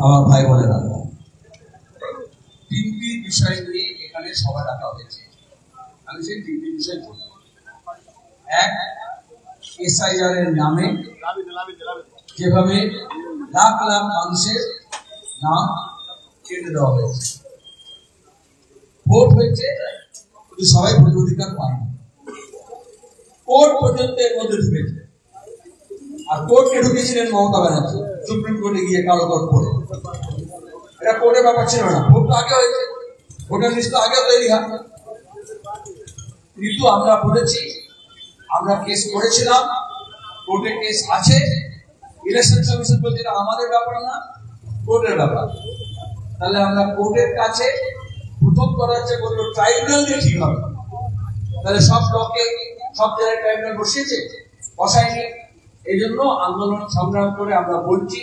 আমার ভাই বোনেরা, তিনটি বিষয় নিয়ে এখানে সভা ডাকা হয়েছে। আমি সেই তিনটি বিষয় বলব। এক, এসআইআর এর নামে যেভাবে লাখ লাখ মানুষের নাম কেটে দেওয়া হয়েছে। ভোট হয়েছে কিন্তু সবাই ভোট অধিকার পায়নি। কোর্ট পর্যন্ত এর মধ্যে ঢুকেছে। আর কোর্টকে ঢুকেছিলেন মমতা ব্যানার্জি, সুপ্রিম কোর্টে গিয়ে কালো কোর্ট পড়ে। এটা কোর্টের ব্যাপার ছিল না। ভোট তো আগে হয়েছে, ভোটার লিস্ট তো আগে তৈরি হয়। কিন্তু আমরা বলেছি, আমরা কেস করেছিলাম, কোর্টে কেস আছে। ইলেকশন কমিশন বলছে এটা আমাদের ব্যাপার না, কোর্টের ব্যাপার। তাহলে আমরা কোর্টের কাছে প্রথম করা হচ্ছে, বললো ট্রাইব্যুনাল দিয়ে ঠিক হবে। তাহলে সব ব্লকে সব জায়গায় ট্রাইব্যুনাল বসিয়েছে, বসায়নি। এই জন্য আন্দোলন সংগ্রাম করে আমরা বলছি,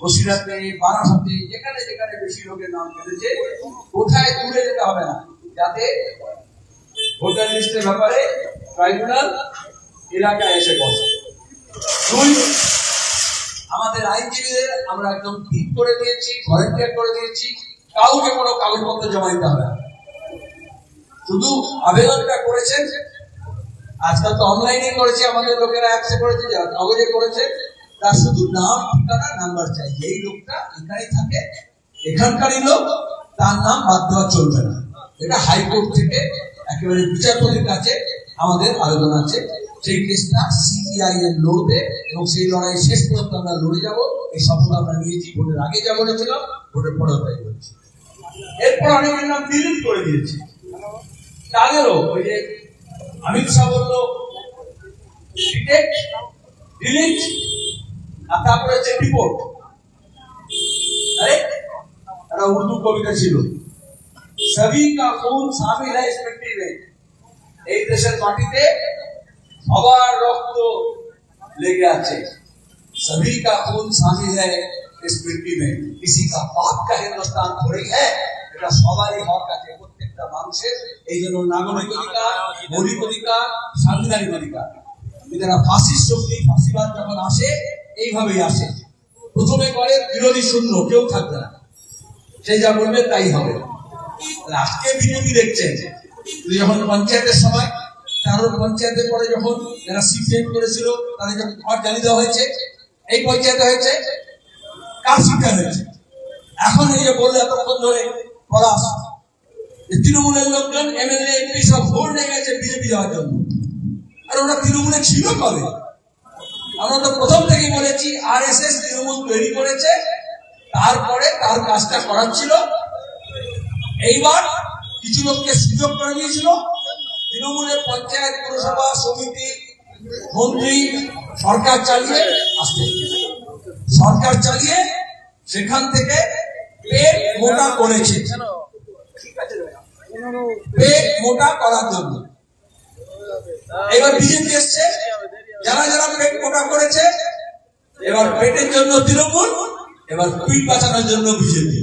বসিরহাটে, বারাসাতে, যেখানে যেখানে বেশি লোকের নাম কেটেছে, কোথায় দূরে যেতে হবে না, যাতে ভোটার লিস্টের ব্যাপারে ট্রাইব্যুনাল এলাকায় এসে বসে। দুই, আমাদের আইনজীবীদের আমরা একদম ঠিক করে দিয়েছি, ভলেন্টিয়ার করে দিয়েছি, কাউকে কোনো কাগজপত্র জমা দিতে হবে না। শুধু আবেদনটা করেছেন, আজকাল তো অনলাইনে করেছে, আমাদের লোকেরা অ্যাপসে করেছে, যারা কাগজে করেছে, তার শুধু নাম, ঠিকানা, নাম্বার চাই। এই লোকটা এখানেই থাকে, এখানকারই লোক, তার নাম বাদ দেওয়া চলবে না। এটা হাইকোর্ট থেকে একেবারে বিচারপতির কাছে আমাদের আবেদন আছে। সেই কেসটা সিবিআই এর লড়বে এবং সেই লড়াই শেষ পর্যন্ত আমরা লড়ে যাব। এই সফলতা আমরা নিয়েছি। ভোটের আগে যা বলেছিলাম, ভোটের পরেও তাই বলছি। এরপর অনেকের নাম ডিলিট করে দিয়েছি। তাদেরও ওই যে অমিত শাহ বললো ডিটেক্ট, ডিলিট, আর তারপরে হচ্ছে রিপোর্ট। আরে একটা উর্দু কবিতা ছিল, সবই কা খুন শামিল है इस मिट्टी में। এই দেশের মাটিতে সবার রক্ত লেগে আছে। सभी का खून शामिल है इस मिट्टी में, किसी का पाक का हिंदुस्तान थोड़ी है। এটা সবারই হক আছে, প্রত্যেকটা মানুষের। এই জন্য নাগরিক অধিকার, মৌলিক অধিকার, সাংবিধানিক অধিকার। এরা ফাঁসির শক্তি, ফাঁসিবাদ যখন আসে এইভাবেই আসে। প্রথমে করে বিরোধী শূন্য, কেউ থাকবে না, সে যা বলবে তাই হবে। আজকে বিজেপি দেখছেন, যখন পঞ্চায়েতের সময়, কারোর পঞ্চায়েতের পরে যখন যারা সিপিএম করেছিল তাদের যখন ঘর জ্বালিয়ে দেওয়া হয়েছে, এই পঞ্চায়েতে হয়েছে, কার সিপিএম হয়েছে। এখন এই যে বললে এতক্ষণ ধরে পলাশ, তৃণমূলের লোকজন এমএলএ এমপি সব ভোট নিয়ে গেছে বিজেপি যাওয়ার জন্য। আর ওরা তৃণমূলে ছিল কবে? আমরা তো প্রথম থেকেই বলেছি, আরএসএস তৃণমূল তৈরি করেছে, তারপরে তার কাজটা করার ছিল। এইবার কিছু লোককে সুযোগ করে দিয়েছিল, তৃণমূলের পঞ্চায়েত, পৌরসভা, সমিতি, মন্ত্রী, সরকার চালিয়ে আসতে, সরকার চালিয়ে সেখান থেকে পেট মোটা করেছে। পেট মোটা করার জন্য এবার বিজেপি এসছে, যারা যারা পেট মোটা করেছে, এবার পেটের জন্য তৃণমূল, এবার পিঠ বাঁচানোর জন্য বিজেপি।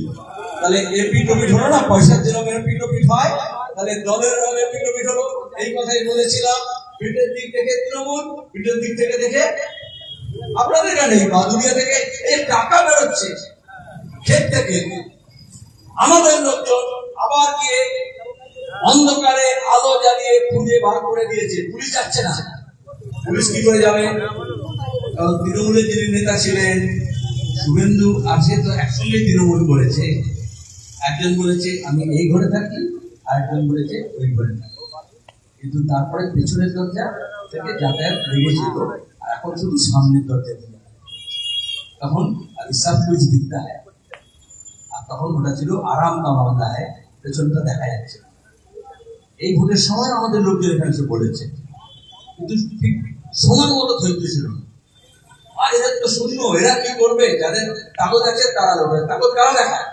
তাহলে এপিট ওপিট হলো না, পয়সার জন্য এপিট ওপিট হয়, তাহলে দলের নামে এপিট ওপিট হলো। এই কথাই বলেছিলাম, পিঠের দিক থেকে তৃণমূল, পিঠের দিক থেকে দেখে আপনাদের কাছে বা দুনিয়া থেকে এই টাকা বেরোচ্ছে ক্ষেত থেকে। আমাদের লোকজন আবার গিয়ে অন্ধকারে আলো জ্বালিয়ে খুঁজে বার করে দিয়েছে। পুলিশ যাচ্ছে না। পুলিশ কি করে যাবে? কারণ তৃণমূলের যিনি নেতা ছিলেন শুভেন্দু, আর সে তো একসঙ্গে তৃণমূল করেছে। একজন বলেছে আমি এই ঘরে থাকি, আর একজন বলেছে ওই ঘরে থাকি। কিন্তু তারপরে পেছনের দরজা থেকে যাতায়াত লেগেছিল, আর এখন শুধু সামনের দরজা দিয়ে। তখন সব কিছু দিকটা হয়, আর তখন ওটা ছিল আরাম কা মামলা হয়, পেছনটা দেখা যাচ্ছে। এই ভোটের সময় আমাদের লোকজন এখানে এসে বলেছে, কিন্তু ঠিক সমান মতো ধৈর্য ছিল না। আর এদের তো শূন্য, এরা কি করবে? যাদের কাগজ আছে তারা লড়বে, কাগজ কারা দেখায়।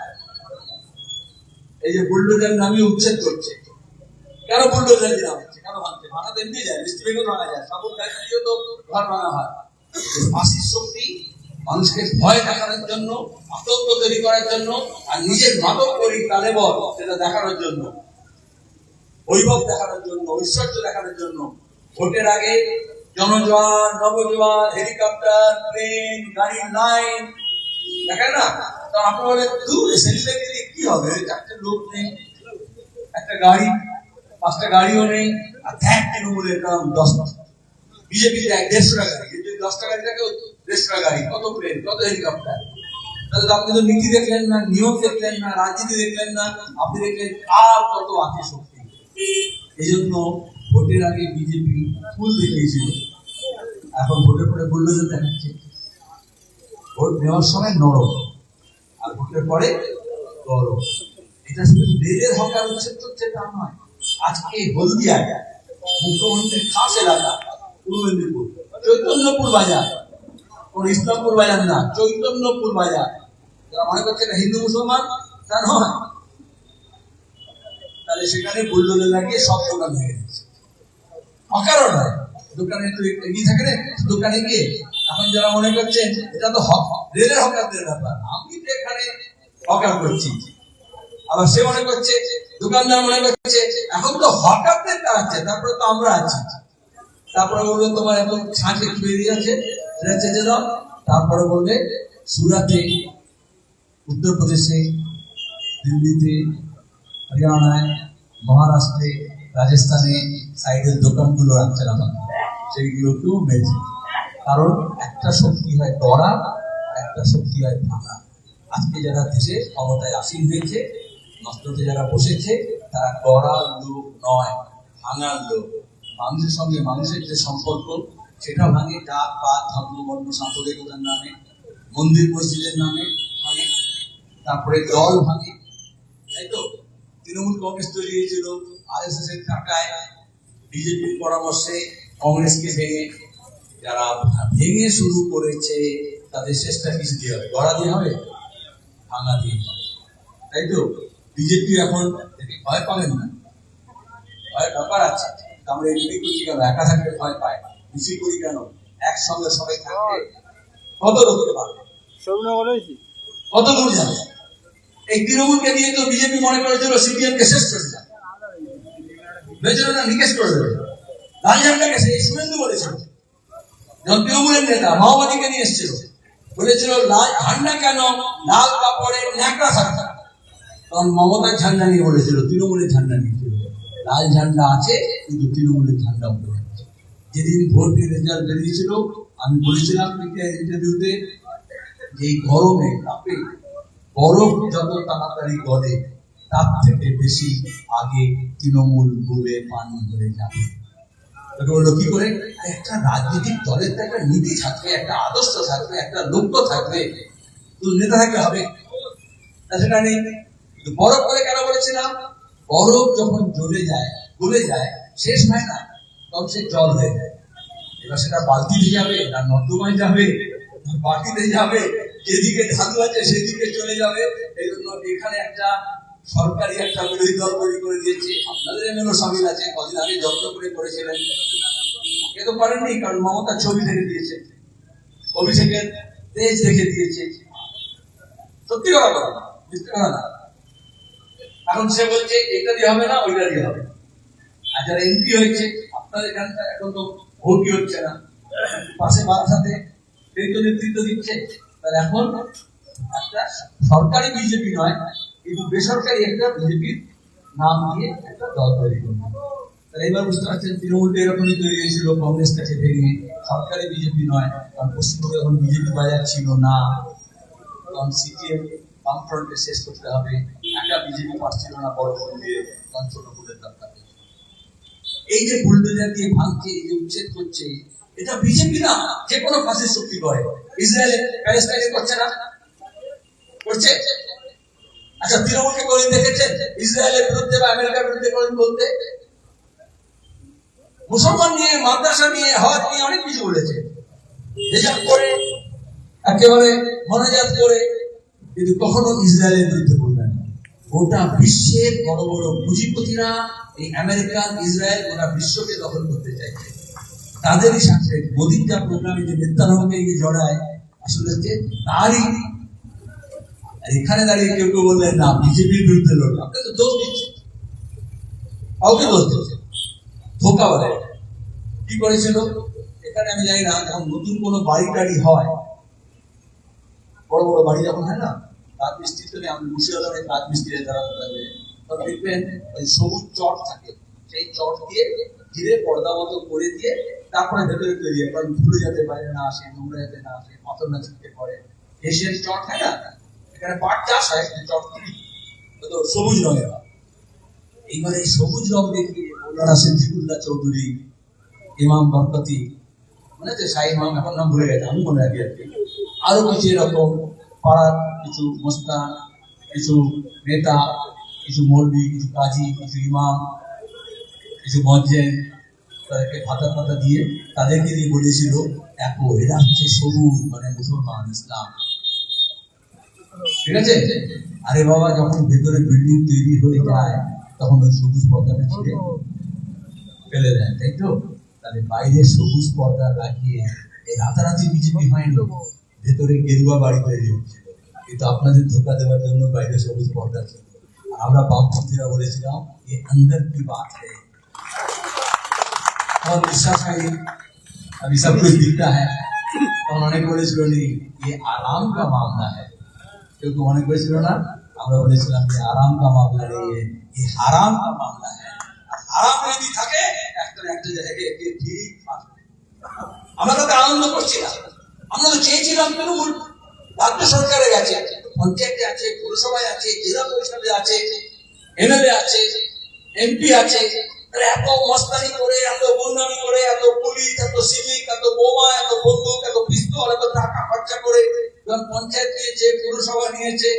এই যে বুলডোজার নামিয়ে উচ্ছেদ করছে, কেন বুলডোজার দিয়ে নামাচ্ছে? কেন ভাঙছে? ভাঙাতে এমনি যায়, বৃষ্টি বেগুন ভাঙা যায়, সাবুন গাছ দিয়েও তো ঘর ভাঙা হয়। ফাঁসির শক্তি মানুষকে ভয় দেখানোর জন্য, আতঙ্ক তৈরি করার জন্য, আর নিজের মাদক করি কালেবর সেটা দেখানোর জন্য, বৈভব দেখানোর জন্য, ঐশ্বর্য দেখানোর জন্য। ভোটের আগে জনজোয়ার, নবজোয়ার, হেলিকপ্টার, প্লেন, গাড়ির লাইন দেখেন না? তো আপনার বলে দূর সেলিব্রিটি দিয়ে কি হবে, চারটে লোক নেই, একটা গাড়ি, 5টা গাড়িও নেই, আর ধ্যাক তৃণমূলের দাম 10টা, বিজেপির 150 টাকা গাড়ি, যদি 10টা গাড়ি থাকে 150 টাকা গাড়ি, কত প্লেন, কত হেলিকপ্টার। তাহলে আপনি তো নীতি দেখলেন না, নিয়ম দেখলেন না, রাজনীতি দেখলেন না, আপনি দেখলেন কার কত আছে শক্তি। এই জন্য ভোটের আগে বিজেপি ফুল দেখিয়েছিল, এখন ভোটের পরে বুলডোজার দেখাচ্ছে। ভোট নেওয়ার সময় নরম, আর ভোটের পরে গরম। এটা শুধু রেলের হকার উচ্ছেদ করছে তা নয়, আজকে হলদিয়ায় মুখ্যমন্ত্রীর খাস এলাকা পূর্ব মেদিনীপুর, চৈতন্যপুর বাজার, কোন ইসলামপুর বাজার না, চৈতন্যপুর বাজার। যারা মনে করছে এটা হিন্দু মুসলমান, তা নয়। তাহলে সেখানে বুলডোজার লাগিয়ে সব দোকান ভেঙে দিচ্ছে, হকারও নয়, দোকানে তো এগিয়ে থাকে না, দোকানে গিয়ে এখন যারা মনে করছেন এটা তো রেলের হকারদের ব্যাপার, আমি তো এখানে হকার করছি। আবার সে মনে করছে, দোকানদার মনে করছে এখন তো হকারদের তাড়াচ্ছে, তারপরে তো আমরা আছি। তারপরে বলবে তোমার এখন ছাঁচে বেরিয়ে যাচ্ছে, সেটা চেঁচে দাও। তারপরে বলবে সুরাতে, উত্তরপ্রদেশে, দিল্লিতে, হরিয়ানায়, মহারাষ্ট্রে, রাজস্থানে সাইডের দোকানগুলো রাখছে না, সেইগুলোকেও মেরেছে। কারণ একটা শক্তি হয় গড়া, একটা শক্তি হয় ভাঙা। আজকে যারা দেশে ক্ষমতায় আসীন হয়েছে, নষ্টতে যারা বসেছে, তারা গড়ার লোক নয়, ভাঙার লোক। মানুষের সঙ্গে মানুষের যে সম্পর্ক, সেটা ভাঙে জাত পাত ধর্ম বর্ণ সাম্প্রদায়িকতার নামে, মন্দির মসজিদের নামে ভাঙে। তারপরে দল ভাঙে, তাই তো? তৃণমূল কংগ্রেস তৈরি হয়েছিল RSS এর টাকায়, বিজেপির পরামর্শে কংগ্রেসকে ভেঙে। যারা ভেঙে শুরু করেছে তাদের শেষটা কিছু দিয়ে হবে, গড়া দিয়ে হবে, ভাঙা দিয়ে হবে, তাই তো? বিজেপি এখন ভয় পাবেন না, ভয় ব্যাপার আছে। আমরা এমপি করছি কেন, একা থাকলে ভয় পায়, মিছিল করি কেন, একসঙ্গে সবাই থাকলে কত লোককে পাবে, কত দূর যাবে। এই তৃণমূলকে নিয়ে তো বিজেপি মনে করেছিল সিপিএম কে শেষ করে যাবে, বেচারা নিকেশ করে দেবে। লাল ঝান্ডাকে সেই শুভেন্দু বলেছিল, যখন তৃণমূলের নেতা মাওবাদীকে নিয়ে এসেছিল, বলেছিল লাল ঝান্ডা কেন, লাল কাপড়ে ন্যাকড়া থাকবে। তখন মমতার ঝান্ডা নিয়ে বলেছিল, তৃণমূলের ঝান্ডা নিয়েছিল। লাল ঝান্ডা আছে কিন্তু তৃণমূলের ঝান্ডা উঠে যাচ্ছে। যেদিন ভোটের রেজাল্ট বেরিয়েছিল, আমি বলেছিলাম ইন্টারভিউতে যে গরমে তাপে বরফ যত তাড়াতাড়ি গলে, তার থেকে বেশি আগে তৃণমূল বলে পানি হয়ে যাবে। বললো কি করে, একটা রাজনৈতিক দলের তো একটা নীতি থাকবে, একটা আদর্শ থাকবে, একটা লক্ষ্য থাকবে, নেতা থাকলে হবে, সেটা নেই। বরফ করে কেন বলেছিলাম, বরফ যখন জ্বলে যায়, গলে যায়, শেষ হয় না, তখন সে জল হয়ে যায়। এবার সেটা বালতিতে যাবে না নর্দমায় যাবে, বাটিতে যাবে, যেদিকে ধাতু আছে সেদিকে চলে যাবে। এই জন্য এখানে একটা সরকারি একটা বিরোধী দল তৈরি করে দিয়েছে। আপনাদের এমএলএ সামিল আছে, কদিন আগে যত্ন করে করেছিলেন, এ তো পারেননি, কারণ মমতা ছবি রেখে দিয়েছে, অভিষেকের তেজ রেখে দিয়েছে। সত্যি কথা বলা না, মিথ্যে কথা না। এখন সে বলছে এটা দিয়ে হবে না, ওইটা দিয়ে হবে। আর যারা এমপি হয়েছে, আপনাদের এখানটা এখন তো ভোটই হচ্ছে না, পাশে বারাসাতে সেই তো নেতৃত্ব দিচ্ছে। তাহলে এখন একটা সরকারি বিজেপি নয়, কিন্তু বেসরকারি একটা বিজেপির নাম দিয়ে একটা দল তৈরি করবে। তাহলে এবার বুঝতে পারছেন তৃণমূলটা এরকমই তৈরি হয়েছিল, কংগ্রেস কাছে ভেঙে। সরকারি বিজেপি নয়, কারণ পশ্চিমবঙ্গে এখন বিজেপি বাজার ছিল না, তখন সিপিএম বামফ্রন্টে শেষ করতে হবে, একা বিজেপি পারছিল না, বড় ভোট দিয়ে তখন ছোট ভোটের দরকার। এই যে বুলডোজার দিয়ে ভাঙছে, এই যে উচ্ছেদ করছে, এটা বিজেপি না, যে কোনো ফাঁসির শক্তি করে। ইসরায়েল প্যালেস্টাইনে করছে না, করছে। আচ্ছা, তৃণমূলকে করে দেখেছেন ইসরায়েলের বিরুদ্ধে বা আমেরিকার বিরুদ্ধে করেন বলতে? মুসলমান নিয়ে, মাদ্রাসা নিয়ে, হজ নিয়ে অনেক কিছু বলেছে, রেজাল্ট করে, একেবারে মনোজাত করে, কিন্তু কখনো ইসরায়েলের বিরুদ্ধে বলবেন না। গোটা বিশ্বের বড় বড় পুঁজিপতিরা এই আমেরিকা, ইসরায়েল, গোটা বিশ্বকে দখল করতে চাইছে। তাদেরই সাথে মোদীর যা প্রোগ্রামে যে নেতারাকে গিয়ে জড়ায়, আসলে হচ্ছে তারই। এখানে দাঁড়িয়ে কেউ কেউ বললেন না বিজেপির বিরুদ্ধে লড়বে, আপনি তো দোষ দিচ্ছেন, কাউকে দোষ দিচ্ছেন, ধোকা বলে। কি করেছিল এখানে আমি জানি না, যখন নতুন কোনো বাড়ি টাড়ি হয়, বড় বড় বাড়ি যখন হয় না, রাজমিস্ত্রি তো আমি মুর্শিদাবাদের রাজমিস্ত্রি যারা থাকবে, তখন দেখবেন ওই সবুজ চট থাকে, সেই চট দিয়ে ঘিরে পর্দা মতো করে দিয়ে তারপরে ভেতরে তৈরি, কারণ ধুলো যাতে বাইরে না আসে, নোংরা যাতে না আসে, পাথর না ছিটকে পড়ে। এশিয়ার চট হয় না, এখানে পাট চাষ হয়, চট তো সবুজ রঙের হয়। এইবার এই সবুজ রং দেখিয়ে মৌলানা সিদ্দিকুল্লাহ চৌধুরী, ইমাম বরকতি, মনে আছে শাহী ইমাম, এখন নাম ভুলে গেছে, আমি মনে রাখি আর কি, আরো কিছু এরকম পাড়ার কিছু মোস্তান, কিছু নেতা, কিছু মৌলবি, কিছু কাজী, কিছু ইমাম, কিছু মজ্জেন, তাদেরকে ভাতা ফাতা দিয়ে তাদেরকে দিয়ে বলেছিল, দেখো এরা হচ্ছে সবুজ, মানে মুসলমান, ইসলাম, ঠিক আছে? আরে বাবা, যখন ভেতরে বিল্ডিং তৈরি হয়ে যায় তখন ওই সবুজ পর্দাটা ছিঁড়ে ফেলে দেয়, তাই তো? তাহলে বাইরে সবুজ পর্দা লাগিয়ে এই রাতারাতি বিজেপি হয়নি, ভেতরে গেরুয়া বাড়ি তৈরি হচ্ছে, কিন্তু আপনাদের ধোকা দেওয়ার জন্য বাইরে সবুজ পর্দা ছিল। আমরা বামপন্থীরা বলেছিলাম ये अंदर की बात है और বিশ্বাস হয়নি, अभी सब कुछ दिखता है। তখন অনেক বলেছিল ये आराम का मामला है, কেউ অনেক বলেছিল না, আমরা বলেছিলাম যে আরাম কা মামলা নেই, ये হারাম কা মামলা है। হারাম যদি থাকে একটা একটা জায়গায় ঠিক আসবে। আমরা তো আনন্দ করছি না, আমরা তো চেয়েছিলাম তৃণমূল রাজ্য সরকারে গেছে, পঞ্চায়েতে আছে, পৌরসভায় আছে, জেলা পরিষদে আছে, এমএলএ আছে, এমপি আছে, এত মস্তানি করে, এত গুন্ডামি করে, এত পুলিশ, এত সিভিক, এত বোমা, এত বন্দুক, এত পিস্তল, এত টাকা খরচা করে যখন পঞ্চায়েত নিয়েছে, পৌরসভা নিয়েছে,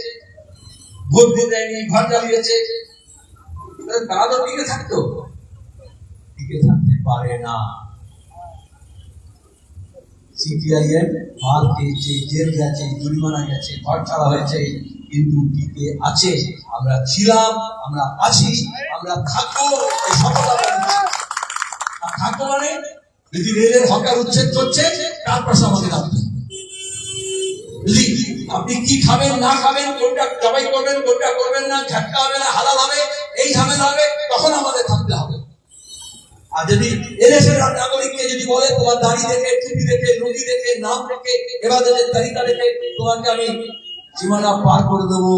ভোট দিয়ে দেয়নি, ঘর জ্বালিয়েছে, তারা তো টিকে থাকতো? টিকে থাকতে পারে না। সিপিআইএম মার খেয়েছে, জেল গেছে, জরিমানা গেছে, ঘর ছাড়া হয়েছে, কিন্তু টিকে আছে। আমরা ছিলাম, আমরা আছি, আমরা থাকবো, এই সফলতা পেয়েছি। আর থাকবো মানে যদি রেলের হকার উচ্ছেদ করছে তার পাশে আমাকে রাখতে হবে। যদি আপনি কি খাবেন না খাবেন, কোনটা জবাই করবেন, কোনটা করবেন না, ঝাটকা হবে না হালাল হবে, এই ঝামেলা হবে, তখন আমাদের থাকতে হবে। আর যদি এদেশের নাগরিককে যদি বলে তোমার দাড়ি দেখে, টুপি দেখে, লুঙ্গি দেখে, নাম দেখে, এবাদতের তালিকা দেখে তোমাকে আমি সীমানা পার করে দেবো,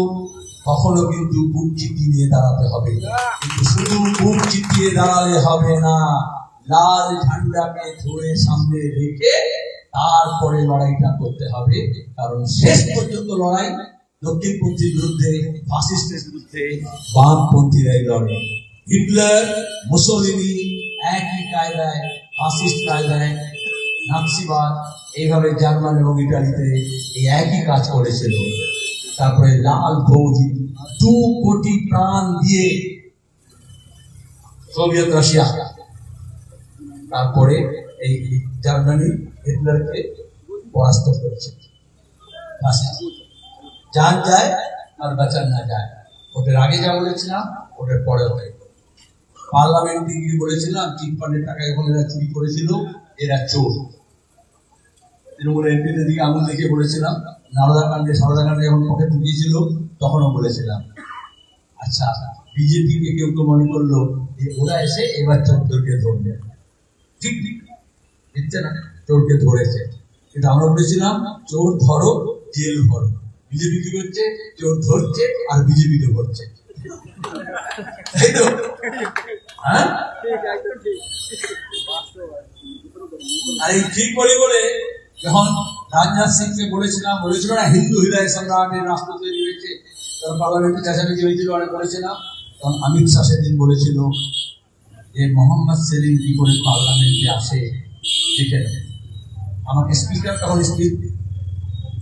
তখনও কিন্তু বুক চিতিয়ে নিয়ে দাঁড়াতে হবে। কিন্তু শুধু বুক চিতিয়ে দাঁড়ালে হবে না, লাল ঝান্ডাকে ধরে সামনে রেখে তারপরে লড়াইটা করতে হবে। কারণ শেষ পর্যন্ত লড়াই দক্ষিণপন্থীর বিরুদ্ধে, ফাসিস্টের বিরুদ্ধে বামপন্থীরাই লড়ে। হিটলার, মুসোলিনি একই কায়দায়, ফাসিস্ট কায়দায়, নাৎসিবাদ, এইভাবে জার্মান এবং ইটালিতে এই একই কাজ করেছিল। তারপরে লাল ফৌজি 2 কোটি প্রাণ দিয়ে সোভিয়েত রাশিয়া, তারপরে এই জার্মানি হিটলারকে পরাস্ত করেছে। জান যায় আর বাঁচান না যায়। ওদের আগে যা বলেছিলাম, ওদের পরেও তাই। পার্লামেন্টে গিয়ে বলেছিলাম চিটফান্ডের টাকা যখন এরা চুরি করেছিল, এরা চোর। তৃণমূলের এমপিদের দিকে আঙুল দেখিয়ে বলেছিলাম, সারদাকাণ্ডে যখন পকেট ঢুকিয়েছিল তখনও বলেছিলাম। আচ্ছা, বিজেপিকে কেউ কেউ মনে করলো যে ওরা এসে এবার চোরদেরকে ধরবে, ঠিক ঠিক দিচ্ছে না, চোরকে ধরেছে। কিন্তু আমরা বলেছিলাম চোর ধরো, জেল ভরো। বিজেপি কি করছে? চোর ধরছে আর বিজেপিকে ধরছে, তাই তো? হ্যাঁ, আর এই ঠিক বলে বলে যখন রাজনাথ সিংকে বলেছিল না হিন্দু হৃদয় সম্রাটের রাষ্ট্র তৈরি হয়েছে, তখন পার্লামেন্টে চেঁচামেচি হয়েছিল, অনেক বলেছিলাম। তখন অমিত শাহ সেদিন বলেছিল যে মোহাম্মদ সেলিম কি করে পার্লামেন্টে আসে দেখে নেবে। আমাকে স্পিকার, তখন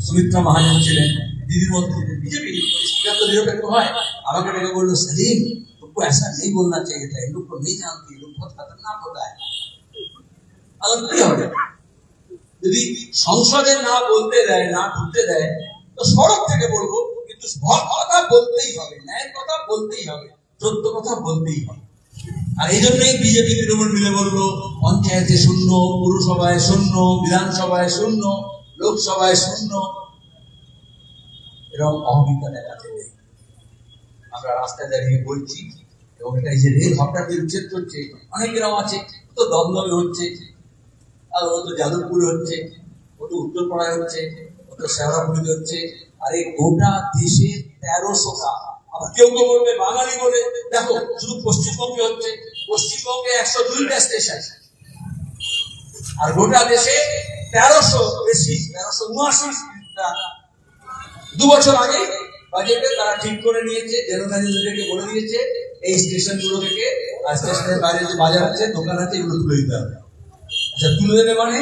সুমিত্রা মহাজন ছিলেন, দিদির মধ্যে বিজেপি স্পিকার তো নিরপেক্ষ হয়, আমাকে ডেকে বললো সেলিম तुमको ऐसा नहीं बोलना चाहिए था, इन लोग को नहीं जानती, लोग बहुत खतरनाक होता है। কি হবে যদি সংসদে না বলতে দেয়, না ঢুকতে দেয়, তো সড়ক থেকে বলবো, কিন্তু কথা বলতেই হবে, ন্যায়ের কথা বলতেই হবে, সত্য কথা বলতেই হবে। আর এই জন্যই বিজেপি তৃণমূল মিলে বললো পঞ্চায়েতে শূন্য, পৌরসভায় শূন্য, বিধানসভায় শূন্য, লোকসভায় শূন্য। এরকম অহমিকা দেখাতে নেই। আমরা রাস্তায় দাঁড়িয়ে বলছি, এবং এটা এই যে রেল হকারদের উচ্ছেদ করছে, অনেক এরকম আছে, তো দমদমে হচ্ছে, আর ও তো যাদবপুরে হচ্ছে, ও তো উত্তরপাড়ায় হচ্ছে, ও তো শেওড়াফুলিতে হচ্ছে, আরে গোটা দেশে 1300টা, আবার কেউ কেউ বলবে বাঙালি বলে, দেখো শুধু পশ্চিমবঙ্গে হচ্ছে, পশ্চিমবঙ্গে 102টা স্টেশন, আর গোটা দেশে 1300 বেশি, 1379টা। 2 বছর আগে বাজেটে তারা ঠিক করে নিয়েছে, জেনারেল ম্যানেজারকে বলে দিয়েছে এই স্টেশন গুলো থেকে আর স্টেশনের বাইরে যে বাজার আছে, দোকান আছে, এগুলো তুলে দিতে হবে। আচ্ছা, তুলে দেবে মানে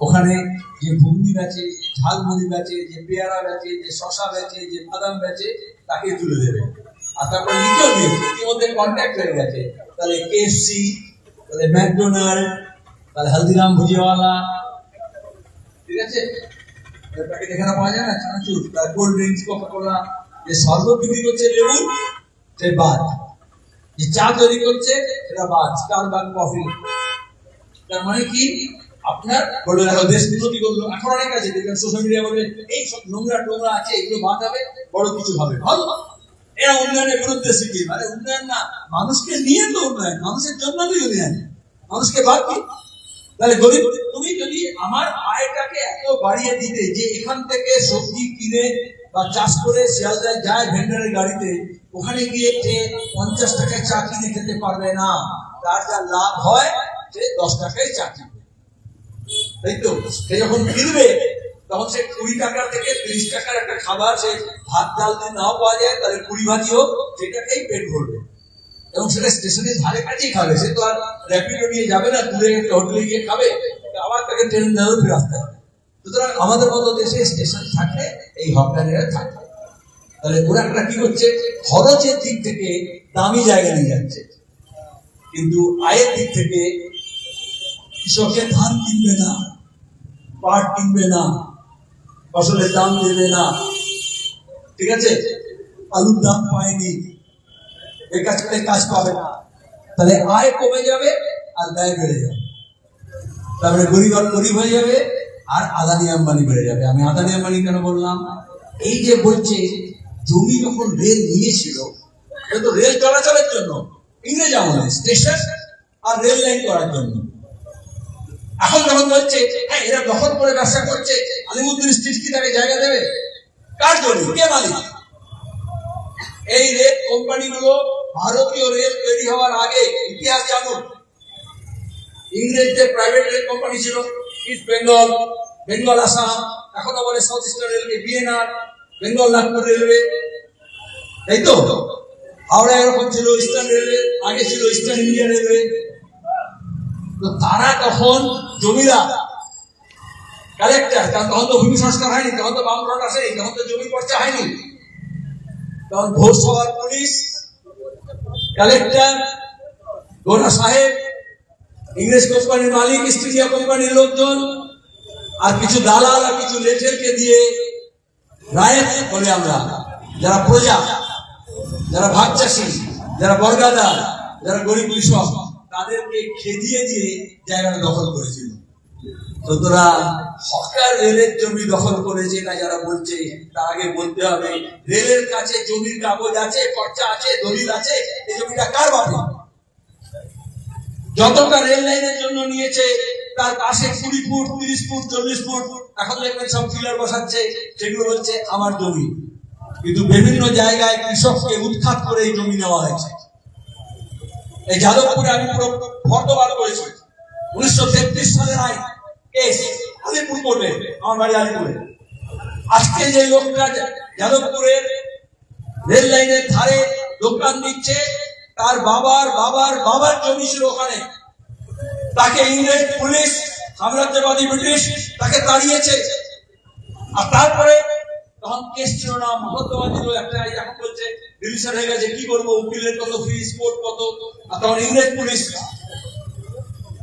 ওখানে যে ঘুগনি বেচে, ঝালমুড়ি বেচে, যে পেয়ারা বেচে, যে শশা বেচে, যে বাদাম বেচে, তাকে তুলে দেবে। আর তারপর লিখেও দিয়েছে, ইতিমধ্যে কন্ট্যাক্ট হয়ে গেছে, তাহলে কেএফসি, তাহলে ম্যাকডোনাল্ড, তাহলে হলদিরাম ভুজিয়াওয়ালা, ঠিক আছে, প্যাকেট এখানে পাওয়া যায় না, চানাচুর, তার কোল্ড ড্রিঙ্কস, কোকা-কোলা, যে শরবত বিক্রি করছে লেবু, সে বাদ, যে চা তৈরি করছে সেটা বাদ, স্টারবাকস কফি। তার মানে কি, আপনার বলবে দেখো দেশ উন্নতি করলো, এখন অনেক আছে দেখবেন সোশ্যাল মিডিয়া বলবে এই সব নোংরা টোংরা আছে, এগুলো বাদ হবে, বড় কিছু হবে, ভালো। এরা উন্নয়নের বিরুদ্ধে শিখি, মানে উন্নয়ন না, মানুষকে নিয়ে তো উন্নয়ন, মানুষের জন্য উন্নয়ন, মানুষকে বাদ কি। তাহলে গরিব, তুমি যদি আমার আয়টাকে এত বাড়িয়ে দিতে যে এখান থেকে সবজি কিনে বা চাষ করে শিয়ালদায় যায় ভেন্ডারের গাড়িতে, ওখানে গিয়ে যে 50 টাকায় চা কিনে খেতে পারবে না, তার যা লাভ হয় সে 10 টাকায় চা কিনবে, তাই তো। সে যখন কিনবে তখন সে 20 টাকার থেকে 30 টাকার একটা খাবার, সে ভাত ডাল দিয়ে নাও পাওয়া যায়, তাহলে 20 ভাজি হোক, সেটাকেই পেট ভরবে, এবং সেটা স্টেশনের ধারে কাছেই খাবে। সে তো আর র্যাপিডো নিয়ে যাবে না, দূরে একটা হোটেলে গিয়ে খাবে, আবার তাকে ট্রেন ধরে ফিরে আসতে হবে। সুতরাং আমাদের মতো দেশে স্টেশন থাকলে এই হকারেরা থাকবে। তাহলে ওরা একটা কি করছে, খরচের দিক থেকে দামি জায়গা নিয়ে যাচ্ছে, কিন্তু আয়ের দিক থেকে কৃষকের ধান কিনবে না, পাট কিনবে না, ফসলের দাম দেবে না, ঠিক আছে, আলুর দাম পায়নি, এই কাজ করে কাজ পাবে না, তাহলে আয় কমে যাবে আর ব্যয় বেড়ে যাবে, তারপরে গরিব আর গরিব হয়ে যাবে আর আদানি আম্বানি বেড়ে যাবে। আমি আদানি আম্বানি কেন বললাম, এই যে বলছে জমি যখন রেল নিয়েছিল, এটা তো রেল চলাচলের জন্য, ইংরেজ আমলে স্টেশন আর রেল লাইন করার জন্য। এখন যখন বলছে হ্যাঁ এরা দখল করে ব্যবসা করছে, আলিমুদ্দিন স্ট্রিট কি তাকে জায়গা দেবে? কার জমি, কে মালিক? এই রেল কোম্পানিগুলো ভারতীয় রেল তৈরি হওয়ার আগে ইতিহাস জানুন, ইংরেজদের প্রাইভেট রেল কোম্পানি ছিল, ইস্ট বেঙ্গল, বেঙ্গল আসাম, এখনো বলে south eastern railway, BNR, Bengal Nagpur railway, তাই তো। হাওড়া এরকম ছিল, ইস্টার্ন রেলওয়ে, আগে ছিল ইস্টার্ন ইন্ডিয়া রেলওয়ে। তো তারা তখন জমিরা কালেক্টর, কারণ তখন তো ভূমি সংস্কার হয়নি, তখন তো বামফ্রন্ট আসেনি, তখন তো জমি পর্চা হয়নি, তখন ঘোষ সভার পুলিশ, কালেক্টর, গোনা সাহেব, ইংরেজ কোম্পানির মালিক, ইস্ট ইন্ডিয়া কোম্পানির লোকজন, আর কিছু দালাল আর কিছু লেঠেলকে দিয়ে রায়ত বলে আমরা, যারা প্রজা, যারা ভাগ চাষী, যারা বর্গাদার, যারা গরিব কৃষক, তাদেরকে খেদিয়ে দিয়ে জায়গাটা দখল করেছিল। সুতরাং হকার রেলের জমি দখল করেছে না যারা বলছে, তার আগে বলতে হবে রেলের কাছে জমির কাগজ আছে, পর্চা আছে, দলিল আছে, এই জমিটা কার বাপে? যতটা রেল লাইনের জন্য নিয়েছে তার পাশে 20 ফুট, 30 ফুট, 40 ফুট, এখন দেখবেন সব ফিলার বসাচ্ছে, সেগুলো হচ্ছে আমার জমি। কিন্তু বিভিন্ন জায়গায় কৃষককে উৎখাত করে এই জমি নেওয়া হয়েছে। এই যাদবপুরে আমি পুরো ফটো বার করেছি, 1933 সালের আইন, কেস, আলিপুর করবে, আমার বাড়ি আলিপুরে। আজকে যে লোকটা যাদবপুরের রেল লাইনের ধারে দোকান দিচ্ছে, তার বাবার বাবার বাবার জমি ছিল ওখানে, তাকে ইংরেজ পুলিশ, সাম্রাজ্যবাদী ব্রিটিশ তাকে তাড়িয়েছে। আর তারপরে তখন কেস ছিল না, মহত্তমা ছিল একটা, এখন বলছে রিলিশন হয়ে গেছে, কি করবো, উকিলের কত ফিস, কোর্ট কত। আর তখন ইংরেজ পুলিশ,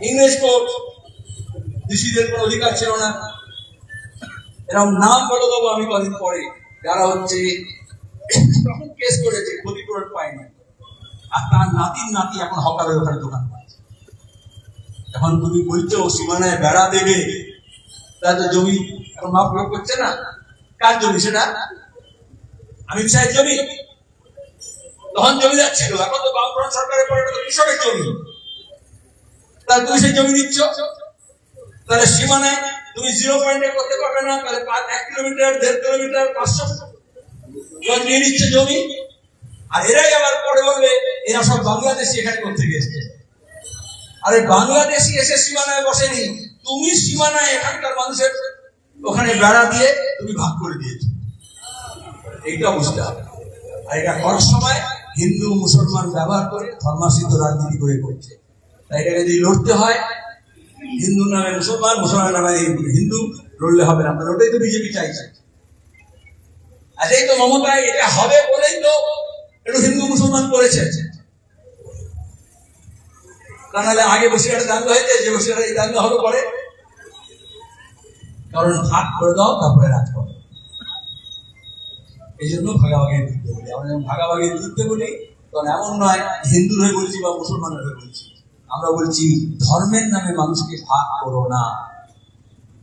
ইংরেজ কোর্ট, ডিসিদের কোনো অধিকার ছিল না। এরকম নাম বলে দেবো আমি কদিন পরে, যারা হচ্ছে তখন কেস করেছে, ক্ষতিপূরণ পায়নি, আর তার নাতির নাতি এখন হকারের ওখানে দোকান পাচ্ছে। এখন তুমি বলছো সীমানায় বেড়া দেবে, তার তো জমি এখন মাপ প্রয়োগ করছে না। কার জমি সেটা? আমির সাহেব জমি, তখন জমিদার ছিল, এখন তো বামফ্রন্ট সরকারের পরে কৃষকের জমি, তাহলে তুমি সেই জমি নিচ্ছ। তাহলে সীমানায় তুমি 0 পয়েন্টে করতে পারবে না, তাহলে 1 কিলোমিটার 1.5 কিলোমিটার 500 নিয়ে নিচ্ছে জমি। আর এরাই আবার পরে বলবে এরা সব বাংলাদেশি এখানে করতে গেছে। আরে বাংলাদেশি এসে সীমানায় বসেনি, তুমি সীমানায় এখানকার মানুষের ওখানে বেড়া দিয়ে তুমি ভাগ করে দিয়েছো। এইটা বুঝতে হবে। আর এটা করার সময় হিন্দু মুসলমান ব্যবহার করে ধর্মাসিদ্ধ রাজনীতি করে করছে। তাই এটাকে যদি লড়তে হয়, হিন্দু নামে মুসলমান, মুসলমান নামে হিন্দু, লড়লে হবে না। আপনার ওটাই তো বিজেপি চাইছে। আর এই তো মমতা এটা হবে বলেই তো একটু হিন্দু মুসলমান করেছে। তা নাহলে আগে বসিরহাটে দাঙ্গা হয়েছে, যে বসিরহাটে এই দাঙ্গা হলো পরে। কারণ ভাগ করে দাও, তারপরে রাজ করো। এই জন্য ভাগাভাগির যুদ্ধ বলি। আমরা যখন ভাগাভাগির যুদ্ধ বলি তখন এমন নয় হিন্দুর হয়ে বলছি বা মুসলমানের হয়ে বলছি, আমরা বলছি ধর্মের নামে মানুষকে ভাগ করো না।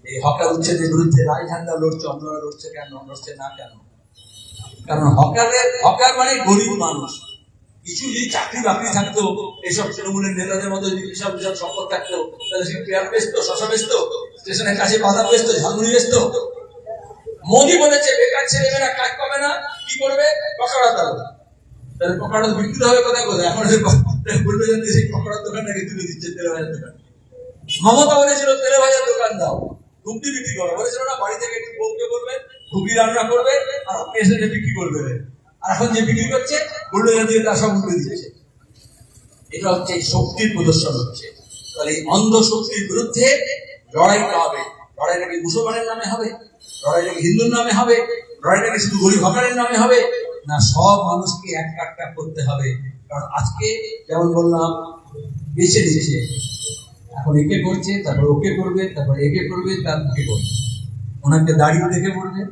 এই হকার উচ্ছেদের বিরুদ্ধে লাল ঝান্ডা লড়ছে, অন্যরা লড়ছে কেন, লড়ছে না কেন? কারণ হকার মানে গরিব মানুষ। কিছু যদি চাকরি বাকরি থাকতো, এইসব তৃণমূলের নেতাদের মধ্যে যদি সব সম্পদ থাকতো, তাহলে সে পেয়ার বেচতো, শশা বেচতো, স্টেশনের কাছে বাদাম বেচতো, ঝালমুড়ি বেচতো। মোদি বলেছে বেকার ছেলেমেয়েরা কাজ পাবে না, কি করবে? পকোড়া দাও। তাহলে পকোড়া বিক্রি হবে কোথায় কোথায়? এখন বলবে যে সেই পকোড়ার দোকানটাকে তুলে দিচ্ছে তেলে ভাজার দোকান। মমতা বলেছিল তেলে ভাজার দোকান দাও, ঘুগনি বিক্রি করো। বলেছিল না বাড়ি থেকে একটু বউকে করবে, ঘুগনি রান্না করবে আর এসে বিক্রি করবে। আর এখন যে বিক্রি করছে বুলডোজার দিয়ে তার সব উঠে দিচ্ছে। এটা হচ্ছে শক্তির প্রদর্শন হচ্ছে। তাহলে এই অন্ধ শক্তির বিরুদ্ধে লড়াইটা হবে। লড়াইটা কি মুসলমানের নামে হবে? লড়াইটা কি হিন্দুর নামে হবে? লড়াইটা কি শুধু গরিব হকারের নামে হবে? না, সব মানুষকে এক কাটটা করতে হবে। কারণ আজকে যেমন বললাম বেছে দিচ্ছে, এখন একে করছে, তারপর ওকে করবে, তারপর একে করবে, তারপরে করবে। ওনাকে দাঁড়িয়ে দেখে পড়বে,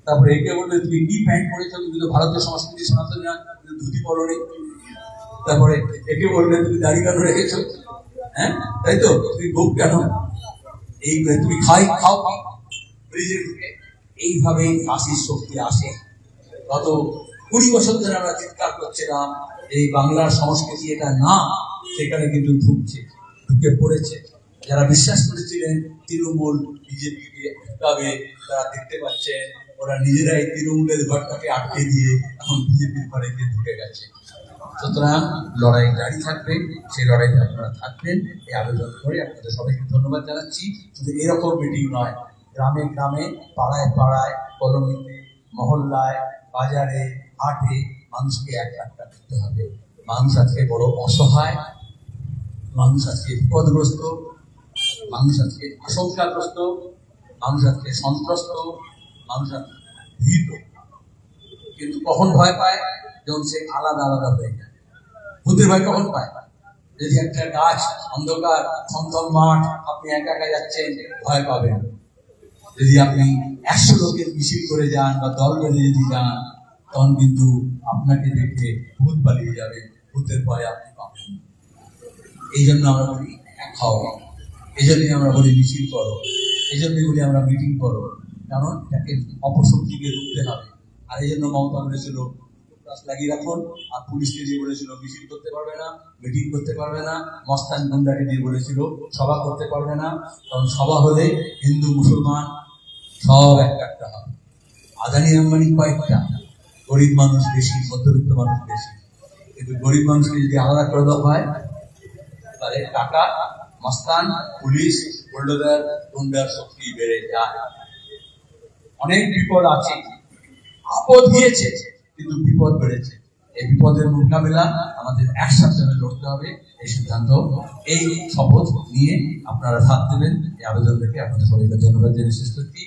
তারপরে একে বলবে তুমি কি প্যান্ট পরেছ, তুমি তো ভারতীয় সংস্কৃতি সনাতন না, ধুতি পরনি। তারপরে একে বলবে তুমি দাড়ি কেন রেখেছো, হ্যাঁ তাই তো, তুমি গোপ কেন, এই তুমি খাও ব্রিজে ঢুকে। এইভাবেই ফাঁসির শক্তি আসে। গত 20 বছর ধরে আমরা চিৎকার করছিলাম এই বাংলার সংস্কৃতি এটা না, সেখানে কিন্তু ঢুকে পড়েছে। যারা বিশ্বাস করেছিলেন তৃণমূল বিজেপিকে আটকাবে, তারা দেখতে পাচ্ছেন ওরা নিজেরাই তৃণমূলের ঘরটাকে আটকে দিয়ে এখন বিজেপির ঘরে গিয়ে ঢুকে গেছে। সুতরাং লড়াই জারি থাকবে, সেই লড়াইতে আপনারা থাকবেন এই আবেদন করে আপনাদের সবাইকে ধন্যবাদ জানাচ্ছি। শুধু এরকম মিটিং নয়, গ্রামে গ্রামে, পাড়ায় পাড়ায়, কলোনিতে, মহল্লায়, বাজারে, হাটে মানুষকে এক একটা করতে হবে। মানুষ আজকে বড় অসহায়, মানুষ আজকে বিপদগ্রস্ত, মানুষ আজকে আশঙ্কাগ্রস্ত, মানুষ আজকে সন্ত্রস্ত, মানুষ আজকে ভীত। কিন্তু কখন ভয় পায়? যখন সে আলাদা আলাদা হয়ে যায়। ভূতের ভয় কখন পায়? যদি একটা গাছ, অন্ধকার, থমথম মাঠ, আপনি একা একা যাচ্ছেন, ভয় পাবেন। যদি আপনি 100 লোকের মিছিল করে যান বা দল বেঁধে যদি যান, তখন কিন্তু আপনাকে দেখে ভূত পালিয়ে যাবে, ভূতের ভয় আপনি পাবেন। এই জন্য আমরা বলি এক হও, এই জন্যই আমরা বলি মিছিল করো, এই জন্যই বলি আমরা মিটিং করো। কারণ তাকে অপশক্তিকে রুখতে হবে। আর এই জন্য মমতা বলেছিল লাগিয়ে রাখুন, আর পুলিশকে দিয়ে বলেছিল মিছিল করতে পারবে না, মিটিং করতে পারবে না, মস্তান গুন্ডাকে দিয়ে বলেছিল সভা করতে পারবে না। কারণ সভা হলে হিন্দু মুসলমান সব একটা হবে। আদানি আম্বানি কয়েকটা, গরিব মানুষ বেশি, মধ্যবিত্ত মানুষ বেশি। কিন্তু গরিব মানুষকে যদি আলাদা করে দেওয়া হয়, তাহলে টাকা, মস্তান, পুলিশ, বুলডোজার, গুন্ডার শক্তি বেড়ে যায়। অনেক বিপদ আছে, আপদ গিয়েছে, কিন্তু বিপদ বেড়েছে। এই বিপদের মোকাবিলা আমাদের একসাথে লড়তে হবে। এই সিদ্ধান্ত, এই শপথ নিয়ে আপনারা সাথ দেবেন। এই আবেদন থেকে আপনাদের সবাইকে ধন্যবাদ জানিয়ে শেষ করছি।